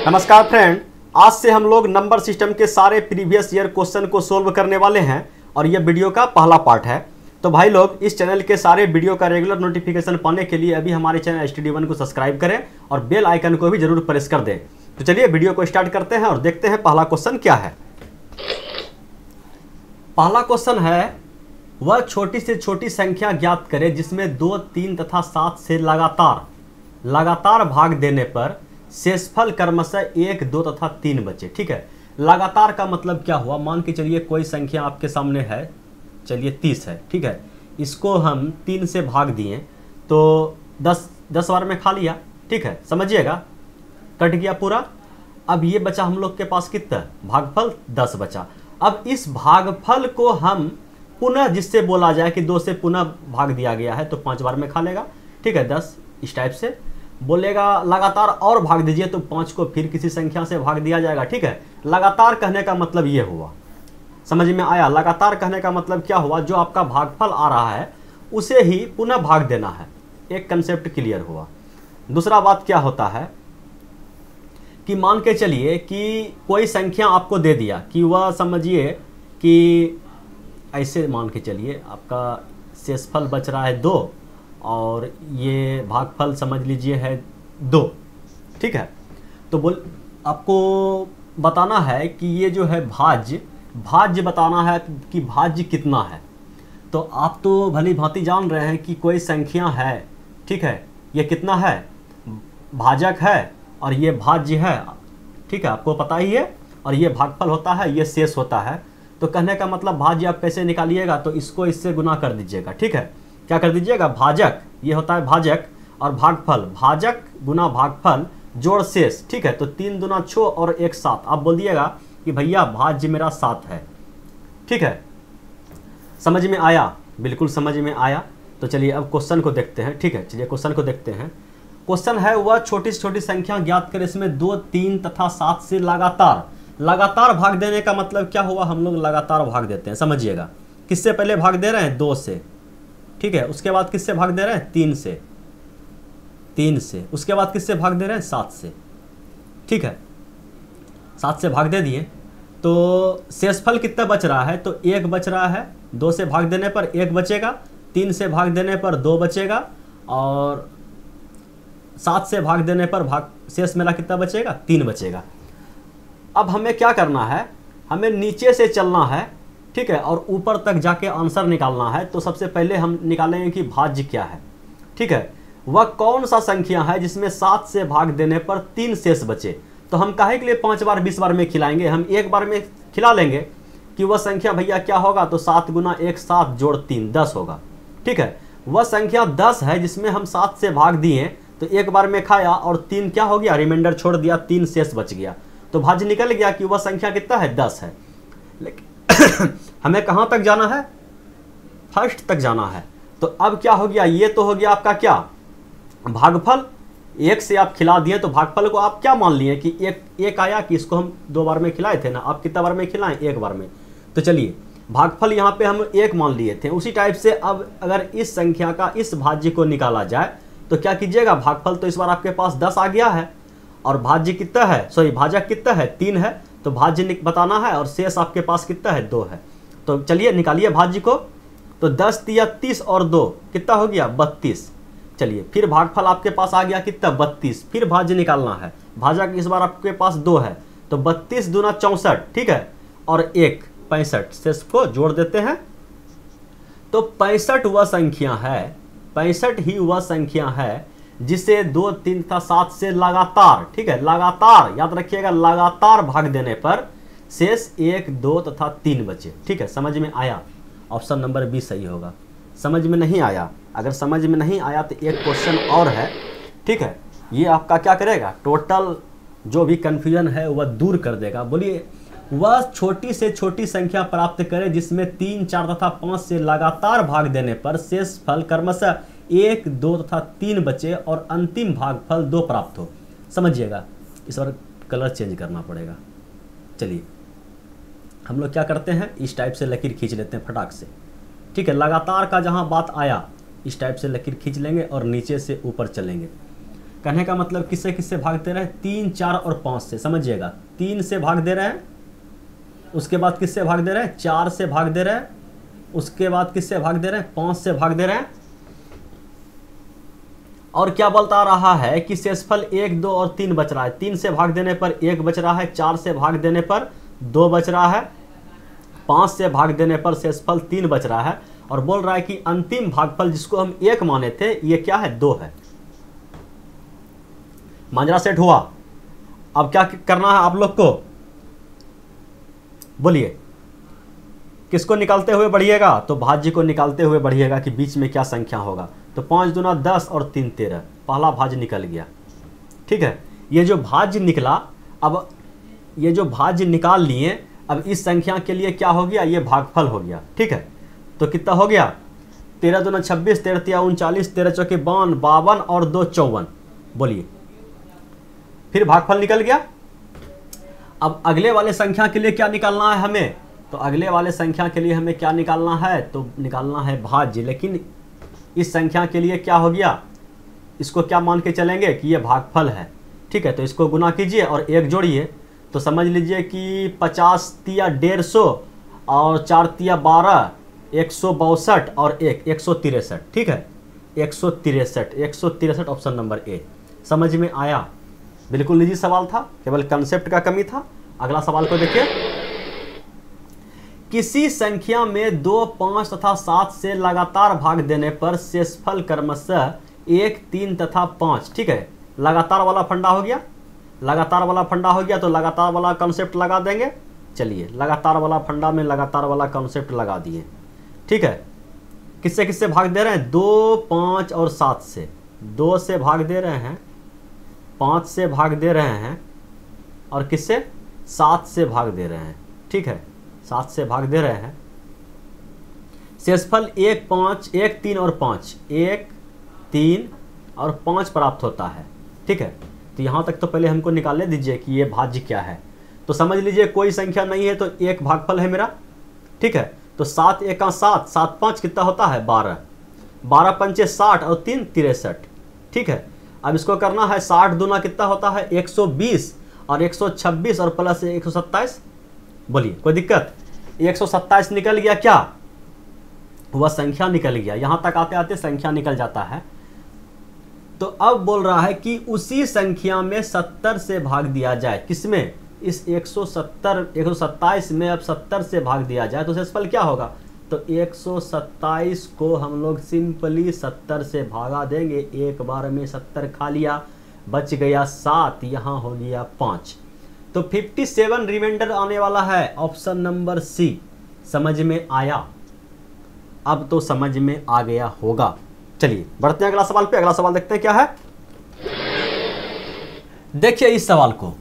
नमस्कार फ्रेंड, आज से हम लोग नंबर सिस्टम के सारे प्रीवियस ईयर क्वेश्चन को सोल्व करने वाले हैं और ये वीडियो का पहला पार्ट है। तो भाई लोग, इस चैनल के सारे वीडियो का रेगुलर नोटिफिकेशन पाने के लिए अभी हमारे चैनल STD1 को सब्सक्राइब करें और बेल आइकन को भी जरूर प्रेस कर दें। तो चलिए वीडियो को स्टार्ट करते हैं और देखते हैं पहला क्वेश्चन क्या है। पहला क्वेश्चन है, वह छोटी से छोटी संख्या ज्ञात करे जिसमें 2, 3 तथा 7 से लगातार भाग देने पर शेषफल क्रमशः 1, 2 तथा 3 बचे। ठीक है, लगातार का मतलब क्या हुआ? मान के चलिए कोई संख्या आपके सामने है, चलिए 30 है। ठीक है, इसको हम 3 से भाग दिए तो 10 बार में खा लिया। ठीक है, समझिएगा, कट गया पूरा। अब ये बचा हम लोग के पास कितना? भागफल 10 बचा। अब इस भागफल को हम पुनः, जिससे बोला जाए कि 2 से पुनः भाग दिया गया है तो 5 बार में खा लेगा। ठीक है, 10 इस टाइप से बोलेगा। लगातार और भाग दीजिए तो 5 को फिर किसी संख्या से भाग दिया जाएगा। ठीक है, लगातार कहने का मतलब ये हुआ, समझ में आया? लगातार कहने का मतलब क्या हुआ? जो आपका भागफल आ रहा है उसे ही पुनः भाग देना है। एक कंसेप्ट क्लियर हुआ। दूसरा बात क्या होता है कि मान के चलिए कि कोई संख्या आपको दे दिया कि वह, समझिए कि ऐसे मान के चलिए आपका शेषफल बच रहा है 2 और ये भागफल समझ लीजिए है 2। ठीक है, तो आपको बताना है कि ये जो है भाज्य बताना है कि भाज्य कितना है। तो आप तो भली भांति जान रहे हैं कि कोई संख्या है। ठीक है, ये कितना है? भाजक है और ये भाज्य है। ठीक है, आपको पता ही है। और ये भागफल होता है, ये शेष होता है। तो कहने का मतलब भाज्य आप कैसे निकालिएगा? तो इसको इससे गुना कर दीजिएगा। ठीक है, क्या कर दीजिएगा? भाजक, ये होता है भाजक, और भागफल, भाजक गुना भागफल जोड़ शेष। ठीक है, तो 3 दूना 6 और 1 7। आप बोल दिएगा कि भैया भाज्य मेरा 7 है। ठीक है, समझ में आया? बिल्कुल समझ में आया। तो चलिए अब क्वेश्चन को देखते हैं। ठीक है, चलिए क्वेश्चन को देखते हैं। क्वेश्चन है, वह छोटी से छोटी संख्या ज्ञात करें इसमें 2, 3 तथा 7 से लगातार भाग देने का मतलब क्या हुआ? हम लोग लगातार भाग देते हैं, समझिएगा। किससे पहले भाग दे रहे हैं? 2 से। ठीक है, उसके बाद किससे भाग दे रहे हैं? 3 से। उसके बाद किससे भाग दे रहे हैं? 7 से। ठीक है, 7 से भाग दे दिए तो शेषफल कितना बच रहा है? तो 1 बच रहा है। 2 से भाग देने पर 1 बचेगा, 3 से भाग देने पर 2 बचेगा और 7 से भाग देने पर शेष मेरा कितना बचेगा? 3 बचेगा। अब हमें क्या करना है? हमें नीचे से चलना है। ठीक है, और ऊपर तक जाके आंसर निकालना है। तो सबसे पहले हम निकालेंगे कि भाज्य क्या है। ठीक है, वह कौन सा संख्या है जिसमें 7 से भाग देने पर 3 शेष बचे? तो हम काहे के लिए 5 बार 20 बार में खिलाएंगे? हम एक बार में खिला लेंगे कि वह संख्या भैया क्या होगा? तो 7 गुना 1 7 जोड़ 3 10 होगा। ठीक है, वह संख्या 10 है जिसमें हम 7 से भाग दिए तो एक बार में खाया और 3 क्या हो गया? रिमाइंडर छोड़ दिया, 3 शेष बच गया। तो भाज्य निकल गया कि वह संख्या कितना है? 10 है। लेकिन हमें कहां तक जाना है? फर्स्ट तक जाना है। तो अब क्या हो गया? ये तो हो गया आपका क्या? भागफल। 1 से आप खिला दिए तो भागफल को आप क्या मान लिए कि एक आया कि इसको हम 2 बार में खिलाए थे ना। आप कितना बार में खिलाएं? 1 बार में। तो चलिए, भागफल यहाँ पे हम 1 मान लिए थे। उसी टाइप से अब अगर इस संख्या का इस भाज्य को निकाला जाए तो क्या कीजिएगा? भागफल तो इस बार आपके पास 10 आ गया है और भाज्य कितना है? भाजक कितना है? 3 है। तो भाज्य बताना है और शेष आपके पास कितना है? 2 है। तो चलिए निकालिए भाज्य को। तो 10 तिया 30 और 2 कितना हो गया? 32। चलिए, फिर भागफल आपके पास आ गया कितना? 32। फिर भाज्य निकालना है। भाजक इस बार आपके पास 2 है तो 32 दूना 64। ठीक है, और 1 65। शेष को जोड़ देते हैं तो 65 वह संख्या है, 65 ही वह संख्या है जिसे 2, 3 तथा 7 से लगातार, ठीक है, लगातार याद रखिएगा, लगातार भाग देने पर शेष 1, 2 तथा 3 बचे। ठीक है, समझ में आया? ऑप्शन नंबर बी सही होगा। समझ में नहीं आया? अगर समझ में नहीं आया तो एक क्वेश्चन और है। ठीक है, ये आपका क्या करेगा? टोटल जो भी कंफ्यूजन है वह दूर कर देगा। बोलिए, वह छोटी से छोटी संख्या प्राप्त करे जिसमें 3, 4 तथा 5 से लगातार भाग देने पर शेष फल क्रमशः 1, 2 तथा 3 बचे और अंतिम भागफल 2 प्राप्त हो। समझिएगा, इस बार कलर चेंज करना पड़ेगा। चलिए हम लोग क्या करते हैं? इस टाइप से लकीर खींच लेते हैं फटाक से। ठीक है, लगातार का जहां बात आया इस टाइप से लकीर खींच लेंगे और नीचे से ऊपर चलेंगे। कहने का मतलब किससे किससे भाग दे रहे हैं, 3, 4 और 5 से, समझिएगा 3 से भाग दे रहे हैं, उसके बाद किससे भाग दे रहे हैं, 4 से भाग दे रहे हैं, उसके बाद किससे भाग दे रहे हैं, 5 से भाग दे रहे हैं। और क्या बता रहा है कि शेषफल 1, 2 और 3 बच रहा है। 3 से भाग देने पर 1 बच रहा है, 4 से भाग देने पर 2 बच रहा है, 5 से भाग देने पर शेषफल 3 बच रहा है, और बोल रहा है कि अंतिम भागफल जिसको हम 1 माने थे ये क्या है, 2 है। मांजरा सेट हुआ। अब क्या करना है आप लोग को, बोलिए किसको निकालते हुए बढ़िएगा, तो भाज्य को निकालते हुए बढ़िएगा कि बीच में क्या संख्या होगा। तो 5 दूना 10 और 3 13, पहला भाज्य निकल गया। ठीक है, ये जो भाज्य निकला, अब ये जो भाज्य निकाल लिए, अब इस संख्या के लिए क्या हो गया, ये भागफल हो गया। ठीक है, तो कितना हो गया, 13 दूना 26, 13 तिया 39, 13 चौके 52 और 2 54। बोलिए, फिर भागफल निकल गया। अब अगले वाले संख्या के लिए क्या निकालना है हमें, तो अगले वाले संख्या के लिए हमें क्या निकालना है, तो निकालना है भाज्य। लेकिन इस संख्या के लिए क्या हो गया, इसको क्या मान के चलेंगे कि ये भागफल है। ठीक है, तो इसको गुना कीजिए और 1 जोड़िए, तो समझ लीजिए कि 50 तिया 150 और 4 तिया 12, 162 और 1 163। ठीक है, 163 ऑप्शन नंबर ए। समझ में आया, बिल्कुल इजी सवाल था, केवल कंसेप्ट का कमी था। अगला सवाल को देखिए, किसी संख्या में 2, 5 तथा 7 से लगातार भाग देने पर शेषफल क्रमशः 1, 3 तथा 5। ठीक है, लगातार वाला फंडा हो गया, लगातार वाला फंडा हो गया, तो लगातार वाला कॉन्सेप्ट लगा देंगे। चलिए, लगातार वाला फंडा में लगातार वाला कॉन्सेप्ट लगा दिए। ठीक है, किससे किससे भाग दे रहे हैं, 2, 5 और 7 से। 2 से भाग दे रहे हैं, 5 से भाग दे रहे हैं, और किससे, 7 से भाग दे रहे हैं। ठीक है, 7 से भाग दे रहे हैं। शेषफल 1, 5, 1, 3 और 5, 1, 3 और 5 प्राप्त होता है। ठीक है, तो यहाँ तक तो पहले हमको निकालने दीजिए कि ये भाज्य क्या है। तो समझ लीजिए कोई संख्या नहीं है तो एक भागफल है मेरा। ठीक है, तो 7 1 7, 7 5 कितना होता है, 12, 12 पंचे 60 और 3 63। ठीक है, अब इसको करना है, 60 दूना कितना होता है, 120 और 126 और प्लस 127। बोलिए, कोई दिक्कत, 127 निकल गया, क्या वह संख्या निकल गया। यहां तक आते आते संख्या निकल जाता है। तो अब बोल रहा है कि उसी संख्या में 70 से भाग दिया जाए। किसमें, इस 127 में अब 70 से भाग दिया जाए तो शेषफल क्या होगा, तो 127 को हम लोग सिंपली 70 से भागा देंगे। एक बार में 70 खा लिया, बच गया 7, यहाँ हो गया 5, तो 57 रिमाइंडर आने वाला है, ऑप्शन नंबर सी। समझ में आया, अब तो समझ में आ गया होगा। चलिए बढ़ते हैं अगला सवाल पे। अगला सवाल देखते हैं क्या है। देखिए इस सवाल को,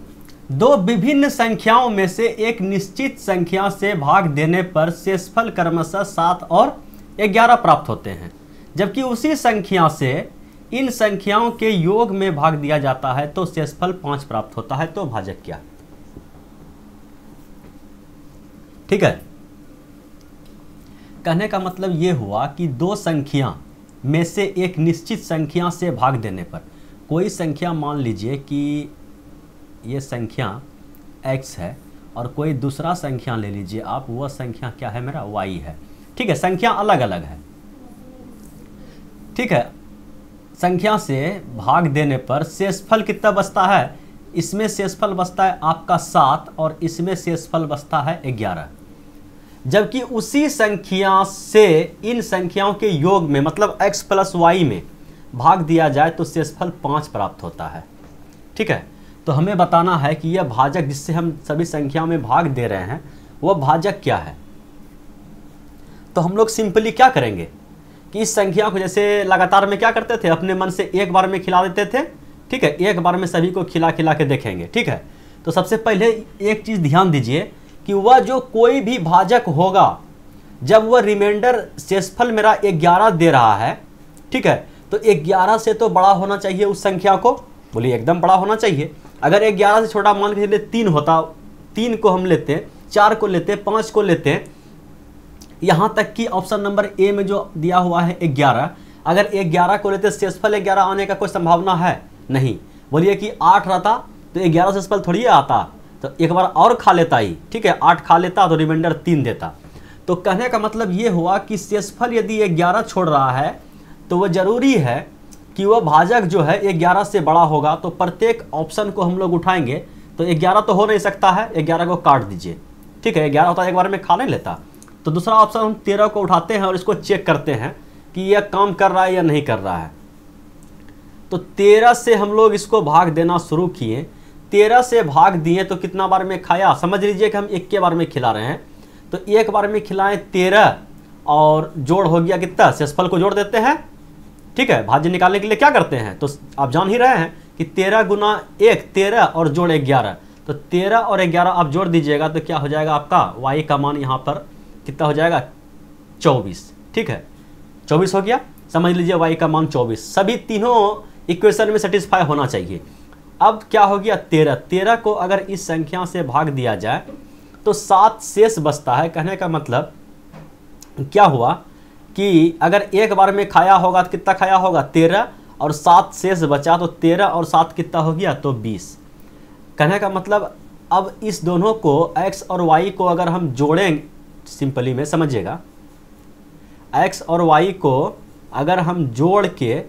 2 विभिन्न संख्याओं में से एक निश्चित संख्या से भाग देने पर शेषफल क्रमशः 7 और 11 प्राप्त होते हैं, जबकि उसी संख्या से इन संख्याओं के योग में भाग दिया जाता है तो शेषफल 5 प्राप्त होता है। तो भाजक क्या। ठीक है, कहने का मतलब यह हुआ कि 2 संख्या में से एक निश्चित संख्या से भाग देने पर, कोई संख्या मान लीजिए कि ये संख्या x है और कोई दूसरा संख्या ले लीजिए आप, वह संख्या क्या है मेरा, y है। ठीक है, संख्या अलग अलग है। ठीक है, संख्या से भाग देने पर शेषफल कितना बचता है, इसमें शेषफल बचता है आपका 7 और इसमें शेषफल बचता है 11, जबकि उसी संख्या से इन संख्याओं के योग में मतलब x + y में भाग दिया जाए तो शेषफल 5 प्राप्त होता है। ठीक है, तो हमें बताना है कि यह भाजक जिससे हम सभी संख्या में भाग दे रहे हैं वह भाजक क्या है। तो हम लोग सिंपली क्या करेंगे कि इस संख्या को जैसे लगातार में क्या करते थे, अपने मन से एक बार में खिला देते थे। ठीक है, एक बार में सभी को खिला खिला के देखेंगे। ठीक है, तो सबसे पहले एक चीज़ ध्यान दीजिए कि वह जो कोई भी भाजक होगा, जब वह रिमाइंडर शेषफल मेरा 11 दे रहा है, ठीक है, तो 11 से तो बड़ा होना चाहिए उस संख्या को। बोलिए, एकदम बड़ा होना चाहिए। अगर 11 से छोटा मान के चलिए 3 होता, 3 को हम लेते हैं, 4 को लेते हैं, 5 को लेते हैं, यहाँ तक कि ऑप्शन नंबर ए में जो दिया हुआ है 11, अगर 11 को लेते शेषफल 11 आने का कोई संभावना है, नहीं, बोलिए कि 8 रहता तो 11 शेषफल थोड़ी आता, तो एक बार और खा लेता ही, ठीक है, 8 खा लेता तो रिमाइंडर 3 देता। तो कहने का मतलब ये हुआ कि शेषफल यदि 11 छोड़ रहा है तो वो जरूरी है कि वह भाजक जो है 11 से बड़ा होगा। तो प्रत्येक ऑप्शन को हम लोग उठाएंगे तो 11 तो हो नहीं सकता है, 11 को काट दीजिए, ठीक है, 11 होता है एक बार में खा नहीं लेता। तो दूसरा ऑप्शन हम 13 को उठाते हैं और इसको चेक करते हैं कि यह काम कर रहा है या नहीं कर रहा है। तो 13 से हम लोग इसको भाग देना शुरू किए, 13 से भाग दिए तो कितना बार में खाया, समझ लीजिए कि हम एक के बार में खिला रहे हैं। तो एक बार में खिलाएं 13 और जोड़ हो गया कितना, शेषफल को जोड़ देते हैं, ठीक है। भाज्य निकालने के लिए क्या करते हैं, तो आप जान ही रहे हैं कि 13 गुना 1 13 और जोड़ 11, तो 13 और 11 आप जोड़ दीजिएगा तो क्या हो जाएगा आपका y का मान यहाँ पर कितना हो जाएगा 24, ठीक है, 24 हो गया। समझ लीजिए y का मान 24, सभी तीनों इक्वेशन में सेटिस्फाई होना चाहिए। अब क्या हो गया 13 को अगर इस संख्या से भाग दिया जाए तो 7 शेष बचता है। कहने का मतलब क्या हुआ कि अगर एक बार में खाया होगा तो कितना खाया होगा 13 और 7 शेष बचा, तो 13 और 7 कितना हो गया तो 20। कहने का मतलब अब इस दोनों को x और y को अगर हम जोड़ें, सिंपली में समझिएगा, x और y को अगर हम जोड़ के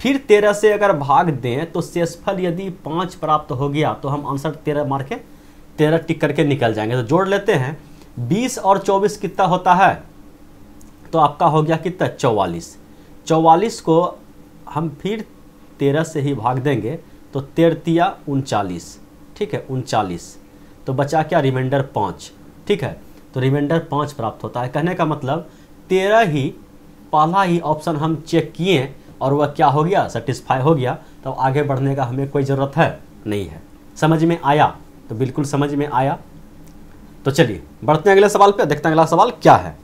फिर 13 से अगर भाग दें तो शेषफल यदि 5 प्राप्त हो गया तो हम आंसर 13 मार के 13 टिक करके निकल जाएंगे। तो जोड़ लेते हैं, 20 और 24 कितना होता है, तो आपका हो गया कितना 44। 44 को हम फिर 13 से ही भाग देंगे तो 13 39, ठीक है, 39। तो बचा क्या रिमाइंडर 5, ठीक है, तो रिमाइंडर 5 प्राप्त होता है। कहने का मतलब 13 ही पहला ही ऑप्शन हम चेक किए और वह क्या हो गया सेटिस्फाई हो गया। तो आगे बढ़ने का हमें कोई ज़रूरत है नहीं है। समझ में आया, तो बिल्कुल समझ में आया। तो चलिए बढ़ते हैं अगले सवाल पे, देखते हैं अगला सवाल क्या है।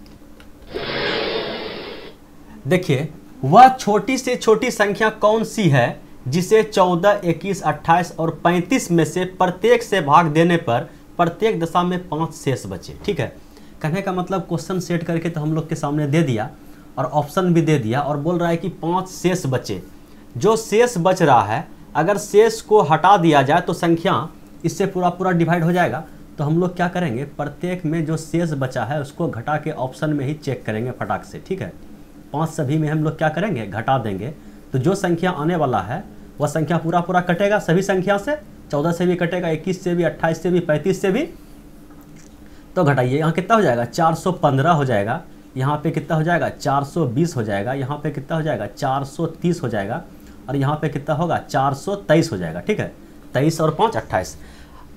देखिए, वह छोटी से छोटी संख्या कौन सी है जिसे 14, 21, 28 और 35 में से प्रत्येक से भाग देने पर प्रत्येक दशा में 5 शेष बचे, ठीक है। कहने का मतलब क्वेश्चन सेट करके तो हम लोग के सामने दे दिया और ऑप्शन भी दे दिया और बोल रहा है कि 5 शेष बचे। जो शेष बच रहा है अगर शेष को हटा दिया जाए तो संख्या इससे पूरा डिवाइड हो जाएगा। तो हम लोग क्या करेंगे, प्रत्येक में जो शेष बचा है उसको घटा के ऑप्शन में ही चेक करेंगे फटाक से, ठीक है। 5 सभी में हम लोग क्या करेंगे, घटा देंगे। तो जो संख्या आने वाला है वह संख्या पूरा कटेगा सभी संख्या से, 14 से भी कटेगा, 21 से भी, 28 से भी, 35 से भी। तो घटाइए, यहाँ कितना हो जाएगा 415 हो जाएगा, यहाँ पे कितना हो जाएगा 420 हो जाएगा, यहाँ पे कितना हो जाएगा 430 हो जाएगा और यहाँ पे कितना होगा 423 हो जाएगा, ठीक है। 23 और 5 28।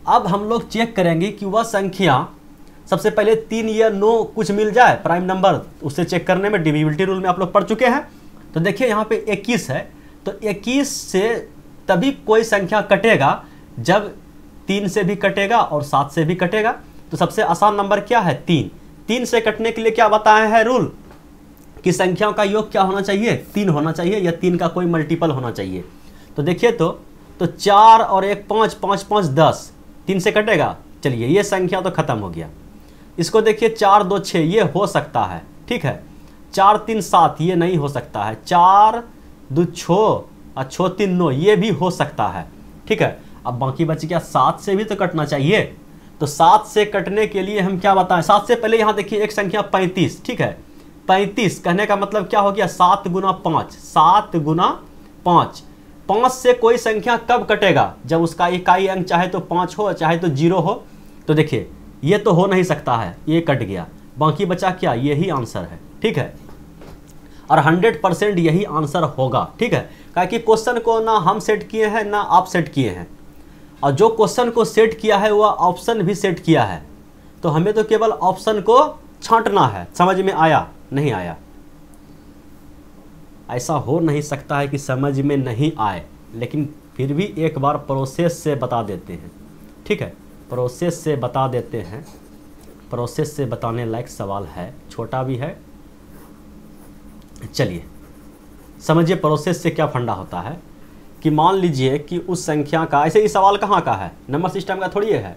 अब हम लोग चेक करेंगे कि वह संख्या सबसे पहले 3 या 9 कुछ मिल जाए प्राइम नंबर, उससे चेक करने में डिविजिबिलिटी रूल में आप लोग पढ़ चुके हैं। तो देखिए यहाँ पे 21 है, तो 21 से तभी कोई संख्या कटेगा जब 3 से भी कटेगा और 7 से भी कटेगा। तो सबसे आसान नंबर क्या है 3। 3 से कटने के लिए क्या बताया है रूल कि संख्याओं का योग क्या होना चाहिए 3 होना चाहिए या 3 का कोई मल्टीपल होना चाहिए। तो देखिए तो 4 और 1 5, 5 5 10, 3 से कटेगा। चलिए ये संख्या तो खत्म हो गया। इसको देखिए 4 2 6 ये हो सकता है, ठीक है। 4 3 7 ये नहीं हो सकता है। 4 2 6 और 6 3 9 ये भी हो सकता है, ठीक है। अब बाकी बच गया 7 से भी तो कटना चाहिए। तो 7 से कटने के लिए हम क्या बताएं, 7 से पहले यहाँ देखिए एक संख्या 35, ठीक है। 35 कहने का मतलब क्या हो गया 7 गुना 5, 7 गुना 5। 5 से कोई संख्या कब कटेगा, जब उसका इकाई अंक चाहे तो 5 हो चाहे तो 0 हो। तो देखिए ये तो हो नहीं सकता है, ये कट गया, बाकी बचा क्या, यही आंसर है, ठीक है। और 100% यही आंसर होगा, ठीक है। क्योंकि क्वेश्चन को ना हम सेट किए हैं ना आप सेट किए हैं, और जो क्वेश्चन को सेट किया है वह ऑप्शन भी सेट किया है। तो हमें तो केवल ऑप्शन को छांटना है। समझ में आया, नहीं आया? ऐसा हो नहीं सकता है कि समझ में नहीं आए, लेकिन फिर भी एक बार प्रोसेस से बता देते हैं, ठीक है। प्रोसेस से बता देते हैं, प्रोसेस से बताने लायक सवाल है, छोटा भी है। चलिए समझिए प्रोसेस से क्या फंडा होता है कि मान लीजिए कि उस संख्या का, ऐसे ही सवाल कहाँ का है, नंबर सिस्टम का थोड़ी है,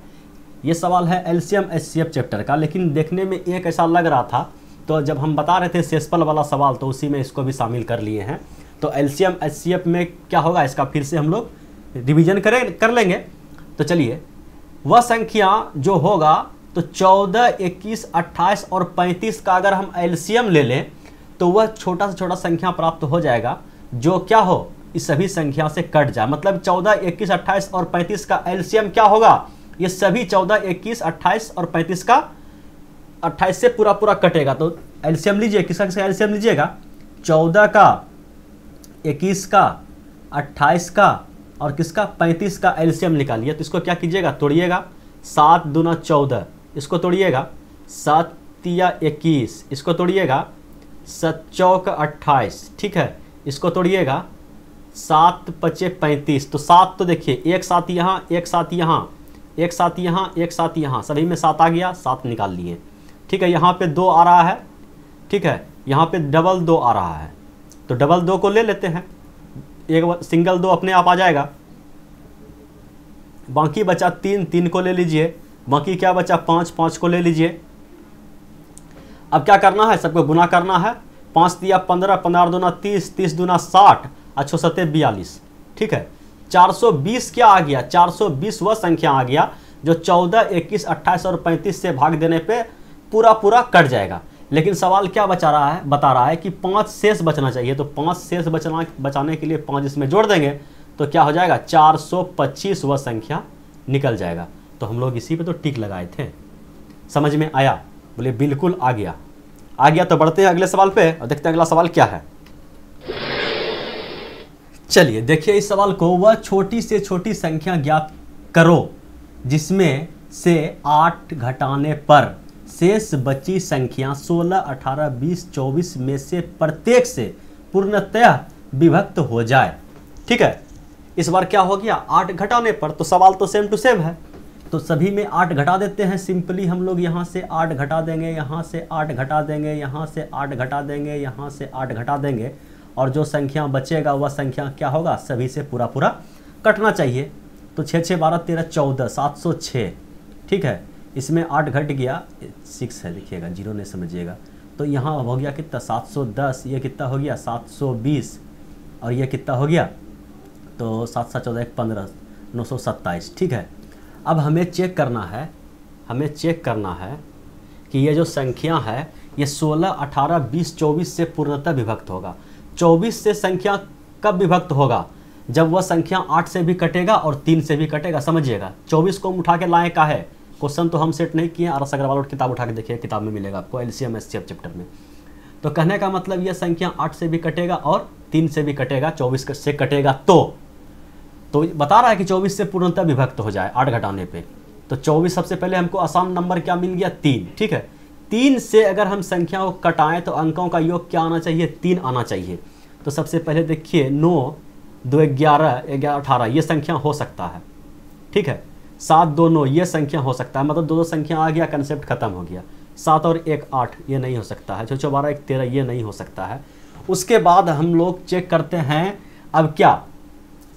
ये सवाल है एलसीएम एचसीएफ चैप्टर का। लेकिन देखने में एक ऐसा लग रहा था, तो जब हम बता रहे थे शेषफल वाला सवाल तो उसी में इसको भी शामिल कर लिए हैं। तो एलसीएम एचसीएफ में क्या होगा, इसका फिर से हम लोग रिवीजन कर लेंगे। तो चलिए, वह संख्या जो होगा तो 14, 21, 28 और 35 का अगर हम एलसीएम ले लें तो वह छोटा से छोटा संख्या प्राप्त हो जाएगा जो क्या हो, इस सभी संख्या से कट जाए। मतलब 14, 21, 28 और 35 का एलसीएम क्या होगा, ये सभी 14, 21, 28 और 35 का 28 से पूरा पूरा कटेगा। तो एलसीएम लीजिए, किसका किसका एलसीएम लीजिएगा, 14 का, 21 का, 28 का और किसका 35 का एलसीएम निकालिए। तो इसको क्या कीजिएगा, तोड़िएगा, 7 दूना 14, इसको तोड़िएगा, 7 तिया 21, इसको तोड़िएगा, 7 चौक 28, ठीक है, इसको तोड़िएगा, 7 पचे 35। तो 7 तो देखिए एक साथ यहाँ, एक साथ यहाँ, एक साथ यहाँ, एक साथ यहाँ, सभी में 7 आ गया, 7 निकाल लिए, ठीक है। यहाँ पे 2 आ रहा है, ठीक है, यहाँ पे डबल 2 आ रहा है, तो डबल 2 को ले लेते हैं, एक सिंगल 2 अपने आप आ जाएगा। बाकी बचा 3, 3 को ले लीजिए, बाकी क्या बचा 5, 5 को ले लीजिए। अब क्या करना है, सबको गुना करना है, 5 दिया 15, 15 दूना 30, 30 दूना 60, अच्छो 7 42, ठीक है। 420 क्या आ गया, 420 वह संख्या आ गया जो 14, 21, 28 और 35 से भाग देने पे पूरा पूरा कट जाएगा। लेकिन सवाल क्या बता रहा है कि 5 शेष बचना चाहिए। तो 5 शेष बचाने के लिए 5 इसमें जोड़ देंगे तो क्या हो जाएगा, 425 वह संख्या निकल जाएगा। तो हम लोग इसी पे तो टिक लगाए थे। समझ में आया, बोले बिल्कुल आ गया। आ गया तो बढ़ते हैं अगले सवाल पे और देखते हैं अगला सवाल क्या है। चलिए देखिए इस सवाल को, वह छोटी से छोटी संख्या ज्ञात करो जिसमें से 8 घटाने पर शेष बची संख्या 16, 18, 20, 24 में से प्रत्येक से पूर्णतः विभक्त हो जाए। ठीक है, इस बार क्या हो गया, 8 घटाने पर, तो सवाल तो सेम टू सेम है, तो सभी में 8 घटा देते हैं। सिंपली हम लोग यहाँ से 8 घटा देंगे, यहाँ से 8 घटा देंगे, यहाँ से 8 घटा देंगे, यहाँ से 8 घटा देंगे, और जो संख्या बचेगा वह संख्या क्या होगा, सभी से पूरा पूरा कटना चाहिए। तो 6 6 12 13 14 706, ठीक है, इसमें 8 घट गया, 6 है लिखिएगा, 0 नहीं समझिएगा। तो यहाँ हो गया कितना, 710, ये कितना हो गया 720, और ये कितना हो गया, तो 7 7 14 1 15 927। ठीक है, अब हमें चेक करना है, कि ये जो संख्या है ये 16, 18, 20, 24 से पूर्णतः विभक्त होगा। 24 से संख्या कब विभक्त होगा, जब वह संख्या 8 से भी कटेगा और 3 से भी कटेगा। समझिएगा, 24 को हम उठा के लाए का है, क्वेश्चन तो हम सेट नहीं किए, आरएस अग्रवाल की किताब उठा के देखिए, किताब में मिलेगा आपको, एलसीएम एचसीएफ चैप्टर में। तो कहने का मतलब यह संख्या 8 से भी कटेगा और 3 से भी कटेगा, 24 से कटेगा तो बता रहा है कि 24 से पूर्णतः विभक्त हो जाए 8 घटाने पे। तो 24 सबसे पहले हमको आसान नंबर क्या मिल गया, 3। ठीक है, 3 से अगर हम संख्या को कटाएं तो अंकों का योग क्या आना चाहिए, 3 आना चाहिए। तो सबसे पहले देखिए 9 2 11 11 18 ये संख्या हो सकता है। ठीक है, 7 2 9 ये संख्या हो सकता है, मतलब दो संख्या आ गया, कंसेप्ट खत्म हो गया। 7 और 1 8 ये नहीं हो सकता है। 6 6 12 1 13 ये नहीं हो सकता है। उसके बाद हम लोग चेक करते हैं, अब क्या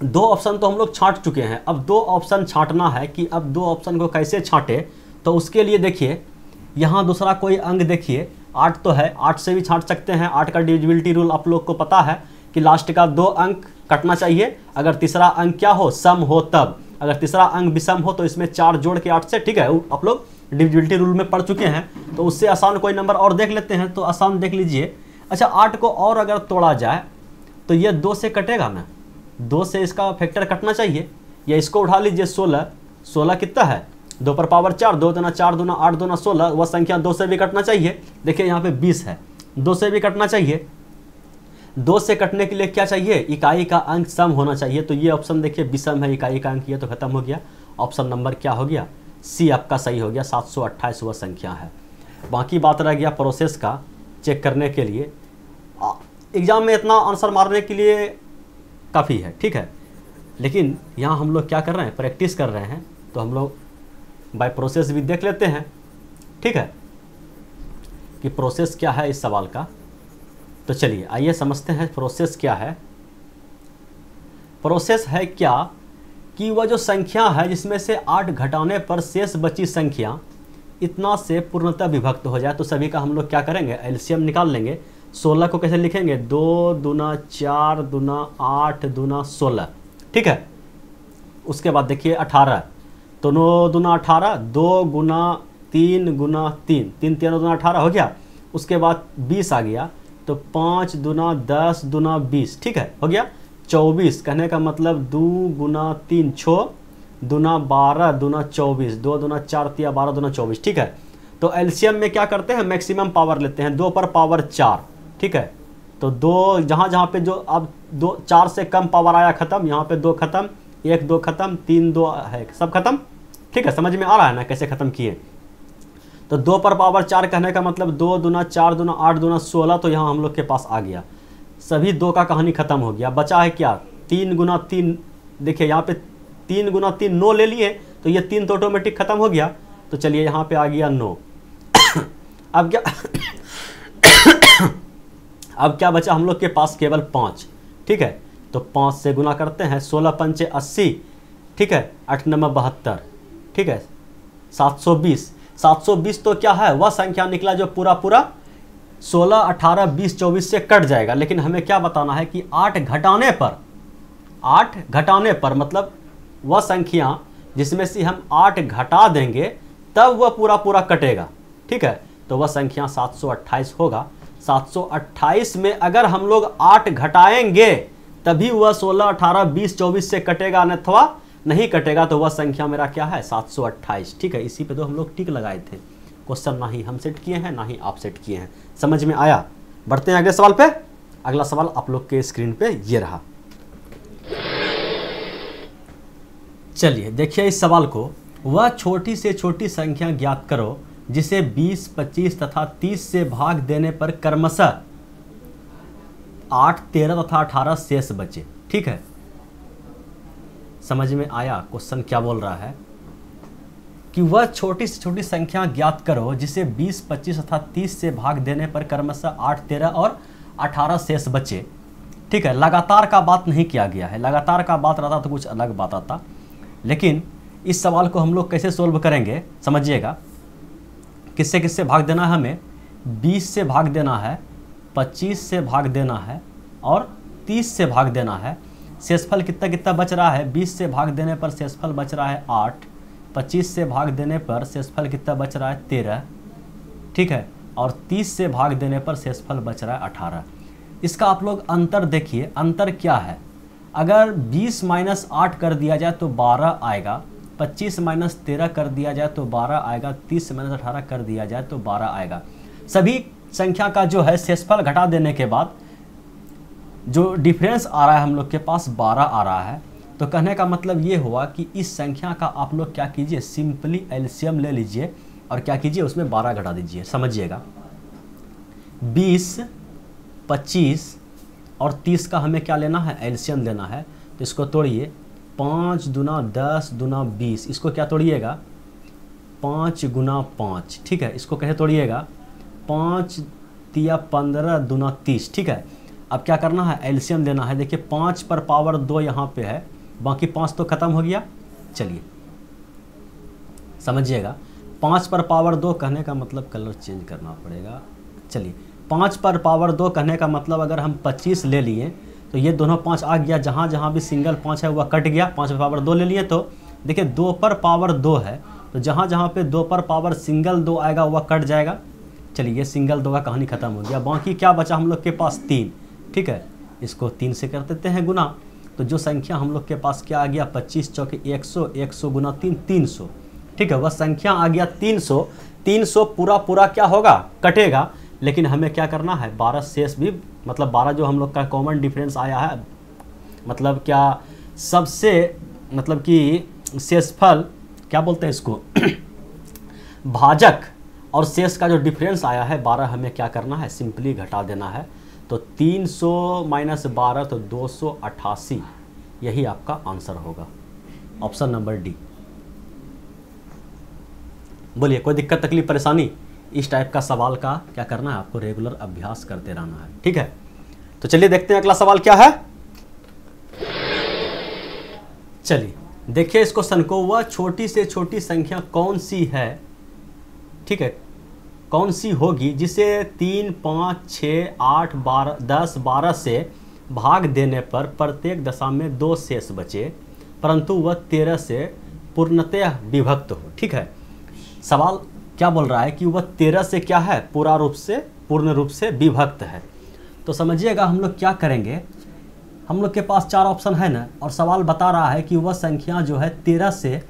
2 ऑप्शन तो हम लोग छांट चुके हैं, अब 2 ऑप्शन छांटना है कि अब 2 ऑप्शन को कैसे छांटे। तो उसके लिए देखिए यहाँ दूसरा कोई अंक देखिए, 8 तो है, 8 से भी छांट सकते हैं। 8 का डिविजिबिलिटी रूल आप लोग को पता है कि लास्ट का 2 अंक कटना चाहिए, अगर तीसरा अंक क्या हो, सम हो तब। अगर तीसरा अंक विषम हो तो इसमें 4 जोड़ के 8 से, ठीक है, आप लोग डिविजिबिलिटी रूल में पढ़ चुके हैं। तो उससे आसान कोई नंबर और देख लेते हैं, तो आसान देख लीजिए। अच्छा, 8 को और अगर तोड़ा जाए तो ये 2 से कटेगा ना, 2 से इसका फैक्टर कटना चाहिए, या इसको उठा लीजिए 16, 16 कितना है, 2 पर पावर 4, 2 दूना 4 दूना 8 दूना 16, वह संख्या 2 से भी कटना चाहिए। देखिए यहाँ पे 20 है, 2 से भी कटना चाहिए। 2 से कटने के लिए क्या चाहिए, इकाई का अंक सम होना चाहिए। तो ये ऑप्शन देखिए विषम है, इकाई का अंक, ये तो खत्म हो गया। ऑप्शन नंबर क्या हो गया, सी आपका सही हो गया, 728 वह संख्या है। बाकी बात रह गया प्रोसेस का चेक करने के लिए। एग्जाम में इतना आंसर मारने के लिए काफ़ी है, ठीक है, लेकिन यहाँ हम लोग क्या कर रहे हैं, प्रैक्टिस कर रहे हैं। तो हम लोग बाय प्रोसेस भी देख लेते हैं, ठीक है, कि प्रोसेस क्या है इस सवाल का। तो चलिए आइए समझते हैं प्रोसेस क्या है। प्रोसेस है क्या कि वह जो संख्या है जिसमें से 8 घटाने पर शेष बची संख्या इतना से पूर्णतः विभक्त हो जाए। तो सभी का हम लोग क्या करेंगे, एलसीएम निकाल लेंगे। 16 को कैसे लिखेंगे, 2 दूना 4 दूना 8 दूना 16, ठीक है। उसके बाद देखिए 18, तो 9 दूना 18, 2 गुना 3 गुना 3, 3 3 दूना 18 हो गया। उसके बाद 20 आ गया, तो 5 दूना 10 दूना 20, ठीक है, हो गया 24। कहने का मतलब 2 गुना 3 6 दूना 12 दूना 24, 2 दूना 4 तिया 12 दूना 24, ठीक है। तो एलसीएम में क्या करते हैं, मैक्सिमम पावर लेते हैं, 2 पर पावर 4, ठीक है। तो 2 जहाँ जहाँ पे जो अब 2 4 से कम पावर आया खत्म, यहाँ पे 2 खत्म, 1 2 खत्म, 3 2 है, सब खत्म, ठीक है। समझ में आ रहा है ना कैसे खत्म किए। तो 2 पर पावर 4 कहने का मतलब 2 दूना 4 दूना 8 दूना 16, तो यहाँ हम लोग के पास आ गया। सभी 2 का कहानी खत्म हो गया। बचा है क्या, 3 गुना 3, देखिए यहाँ पे 3 गुना 3 9 ले लिए, तो ये 3 तो ऑटोमेटिक खत्म हो गया। तो चलिए यहाँ पे आ गया 9। अब क्या अब क्या बचा हम लोग के पास, केवल 5, ठीक है। तो 5 से गुना करते हैं, 16 पंचे 80, ठीक है, 8 9 72, ठीक है, 720। 720 तो क्या है, वह संख्या निकला जो पूरा पूरा 16 18 20 24 से कट जाएगा। लेकिन हमें क्या बताना है कि 8 घटाने पर मतलब वह संख्या जिसमें से हम 8 घटा देंगे तब वह पूरा पूरा कटेगा, ठीक है। तो वह संख्या 728 होगा। 728 में अगर हम लोग 8 घटाएंगे तभी वह 16 18 20 24 से कटेगा, अथवा नहीं कटेगा। तो वह संख्या मेरा क्या है, 728, ठीक है। इसी पे तो हम लोग टिक लगाए थे। क्वेश्चन ना ही हम सेट किए हैं ना ही आप सेट किए हैं, समझ में आया। बढ़ते हैं अगले सवाल पे। अगला सवाल आप लोग के स्क्रीन पे ये रहा। चलिए देखिए इस सवाल को, वह छोटी से छोटी संख्या ज्ञात करो जिसे 20 25 तथा 30 से भाग देने पर क्रमशः 8 13 तथा 18 शेष बचे, ठीक है। समझ में आया क्वेश्चन क्या बोल रहा है कि वह छोटी से छोटी संख्या ज्ञात करो जिसे 20 25 तथा 30 से भाग देने पर क्रमशः 8 13 और 18 शेष बचे, ठीक है। लगातार का बात नहीं किया गया है, लगातार का बात रहता तो कुछ अलग बात आता। लेकिन इस सवाल को हम लोग कैसे सोल्व करेंगे समझिएगा। किससे किससे भाग देना है हमें, 20 से भाग देना है, 25 से भाग देना है और 30 से भाग देना है। शेषफल कितना कितना बच रहा है, 20 से भाग देने पर शेषफल बच रहा है 8, 25 से भाग देने पर शेषफल कितना बच रहा है 13, ठीक है, और 30 से भाग देने पर शेषफल बच रहा है 18। इसका आप लोग अंतर देखिए, अंतर क्या है। अगर 20 माइनस 8 कर दिया जाए तो 12 आएगा, 25 माइनस 13 कर दिया जाए तो 12 आएगा, 30 माइनस 18 कर दिया जाए तो 12 आएगा। सभी संख्या का जो है शेषफल घटा देने के बाद जो डिफरेंस आ रहा है हम लोग के पास 12 आ रहा है। तो कहने का मतलब ये हुआ कि इस संख्या का आप लोग क्या कीजिए, सिंपली एलसीएम ले लीजिए और क्या कीजिए, उसमें 12 घटा दीजिए। समझिएगा 20 25 और 30 का हमें क्या लेना है, एलसीएम लेना है। तो इसको तोड़िए, 5 दूना 10 दूना 20, इसको क्या तोड़िएगा, 5 गुना 5, ठीक है। इसको कैसे तोड़िएगा, 5 तिया 15 दूना 30, ठीक है। अब क्या करना है, एलसीएम लेना है। देखिए 5 पर पावर 2 यहाँ पे है, बाकी 5 तो खत्म हो गया। चलिए समझिएगा, 5 पर पावर 2 कहने का मतलब कलर चेंज करना पड़ेगा। चलिए 5 पर पावर 2 कहने का मतलब अगर हम 25 ले लिए तो ये दोनों 5 आ गया, जहाँ जहाँ भी सिंगल 5 है वह कट गया। 5 पर पावर 2 ले लिए तो देखिए 2 पर पावर 2 है, तो जहाँ जहाँ पे 2 पर पावर सिंगल 2 आएगा वह कट जाएगा। चलिए ये सिंगल 2 का कहानी खत्म हो गया। बाकी क्या बचा हम लोग के पास 3, ठीक है। इसको 3 से कर देते हैं गुना, तो जो संख्या हम लोग के पास क्या आ गया, 25 चौके 100, 100 गुना 3 300, ठीक है। वह संख्या आ गया 300। 300 पूरा पूरा क्या होगा, कटेगा। लेकिन हमें क्या करना है, 12 शेष भी, मतलब 12 जो हम लोग का कॉमन डिफरेंस आया है, मतलब क्या सबसे, मतलब कि शेषफल क्या बोलते हैं इसको भाजक और शेष का जो डिफरेंस आया है 12, हमें क्या करना है, सिंपली घटा देना है। तो 300 माइनस 12 तो 288, यही आपका आंसर होगा, ऑप्शन नंबर डी। बोलिए कोई दिक्कत तकलीफ परेशानी, इस टाइप का सवाल का क्या करना है, आपको रेगुलर अभ्यास करते रहना है, ठीक है। तो चलिए देखते हैं अगला सवाल क्या है। चलिए देखिए इस क्वेश्चन को, वह छोटी से छोटी संख्या कौन सी है, ठीक है, कौन सी होगी जिसे 3 5 6 8 12 10 12 से भाग देने पर प्रत्येक दशा में 2 शेष बचे। परंतु वह 13 से पूर्णतः विभक्त हो। ठीक है, सवाल क्या बोल रहा है कि वह 13 से क्या है, पूर्ण रूप से विभक्त है। तो समझिएगा हम लोग क्या करेंगे, हम लोग के पास 4 ऑप्शन है ना, और सवाल बता रहा है कि वह संख्या जो है 13 से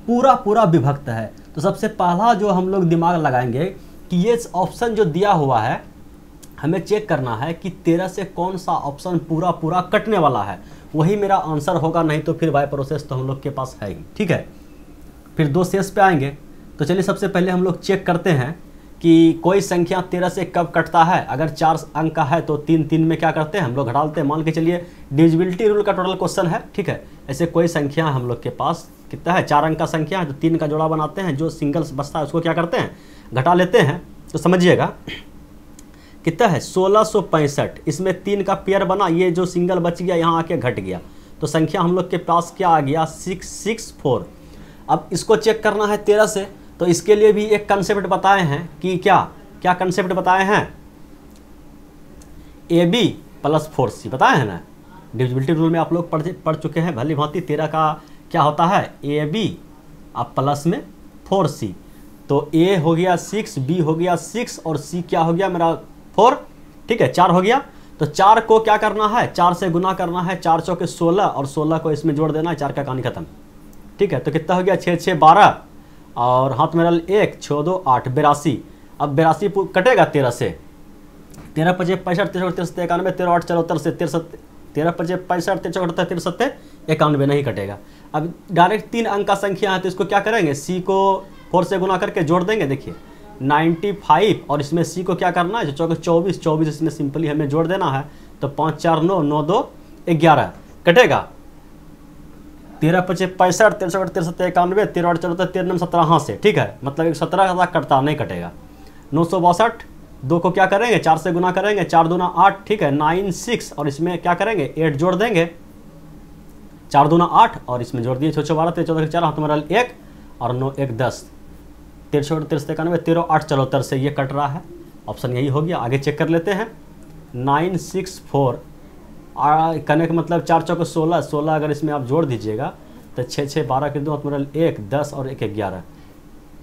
पूरा विभक्त है। तो सबसे पहला जो हम लोग दिमाग लगाएंगे कि ये ऑप्शन जो दिया हुआ है हमें चेक करना है कि 13 से कौन सा ऑप्शन पूरा कटने वाला है, वही मेरा आंसर होगा, नहीं तो फिर बाय प्रोसेस तो हम लोग के पास है ही। ठीक है, फिर 2 शेष पे आएंगे। तो चलिए सबसे पहले हम लोग चेक करते हैं कि कोई संख्या 13 से कब कटता है। अगर 4 अंक का है तो 3 में क्या करते हैं हम लोग, घटा लेते हैं। मान के चलिए डिविजिबिलिटी रूल का टोटल क्वेश्चन है। ठीक है, ऐसे कोई संख्या हम लोग के पास कितना है, 4 अंक का संख्या है, तो 3 का जोड़ा बनाते हैं, जो सिंगल्स बचता है उसको क्या करते हैं, घटा लेते हैं। तो समझिएगा कितना है 1665, इसमें 3 का पेयर बना, ये जो सिंगल बच गया यहाँ आके घट गया, तो संख्या हम लोग के पास क्या आ गया 664। अब इसको चेक करना है 13 से, तो इसके लिए भी एक कंसेप्ट बताए हैं कि क्या कंसेप्ट बताए हैं, AB + 4C बताए हैं ना। डिविजिबिलिटी रूल में आप लोग पढ़ चुके हैं भली भांति। 13 का क्या होता है AB अब प्लस में 4C, तो A हो गया 6, B हो गया 6 और C क्या हो गया मेरा 4। ठीक है, 4 हो गया। तो 4 को क्या करना है, 4 से गुना करना है, 4 चौके 16 और 16 को इसमें जोड़ देना है, 4 का कहानी खत्म। ठीक है, तो कितना हो गया 6 6 12 और हाथ में 1 6 2 8 82। अब 82 कटेगा 13 से, 13 × 5 = 65, 13 × 3 = 91, 13 × 8 = 74 से 13 × 5 = 65, 13 × 4 = 73, 91 नहीं कटेगा। अब डायरेक्ट 3 अंक का संख्या है तो इसको क्या करेंगे, C को 4 से गुना करके जोड़ देंगे। देखिए 95 और इसमें C को क्या करना है, जो 24 इसमें सिंपली हमें जोड़ देना है, तो 5 4 9 9 2 11 कटेगा। 13 × 5 = 65, 13 × 8 = 73, 91, 13 × 8 = 74, 13 × 17 हाँ से। ठीक है, मतलब 17 का कटता नहीं कटेगा। 962, 2 को क्या करेंगे 4 से गुना करेंगे, 4 दूना 8। ठीक है, 96 और इसमें क्या करेंगे 8 जोड़ देंगे, 4 दूना 8 और इसमें जोड़ दिए 6 6 12, 13 14 4 हाथ में 1 और 9 1 10, 13 × 8 = 91, 13 8 74 से ये कट रहा है। ऑप्शन यही हो गया। आगे चेक कर लेते हैं 964 करने का मतलब 4 चौके 16, 16 अगर इसमें आप जोड़ दीजिएगा तो 6 6 12 के 2 1 10 और 1 11।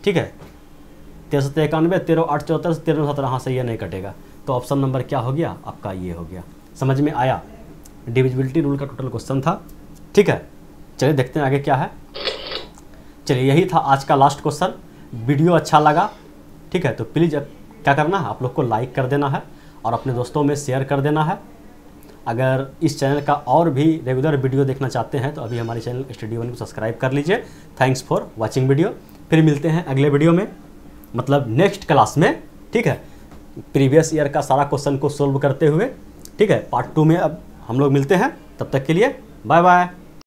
ठीक है, 13 7 91, 13 8 74, 13 17 हाँ से ये नहीं कटेगा। तो ऑप्शन नंबर क्या हो गया आपका, ये हो गया। समझ में आया, डिविजिबिलिटी रूल का टोटल क्वेश्चन था। ठीक है, चलिए देखते हैं आगे क्या है। चलिए यही था आज का लास्ट क्वेश्चन। वीडियो अच्छा लगा, ठीक है, तो प्लीज़ क्या करना है, आप लोग को लाइक कर देना है और अपने दोस्तों में शेयर कर देना है। अगर इस चैनल का और भी रेगुलर वीडियो देखना चाहते हैं तो अभी हमारे चैनल स्टडी वन को सब्सक्राइब कर लीजिए। Thanks for watching video. फिर मिलते हैं अगले वीडियो में, मतलब नेक्स्ट क्लास में। ठीक है, प्रीवियस ईयर का सारा क्वेश्चन को सोल्व करते हुए। ठीक है, पार्ट 2 में अब हम लोग मिलते हैं। तब तक के लिए बाय बाय।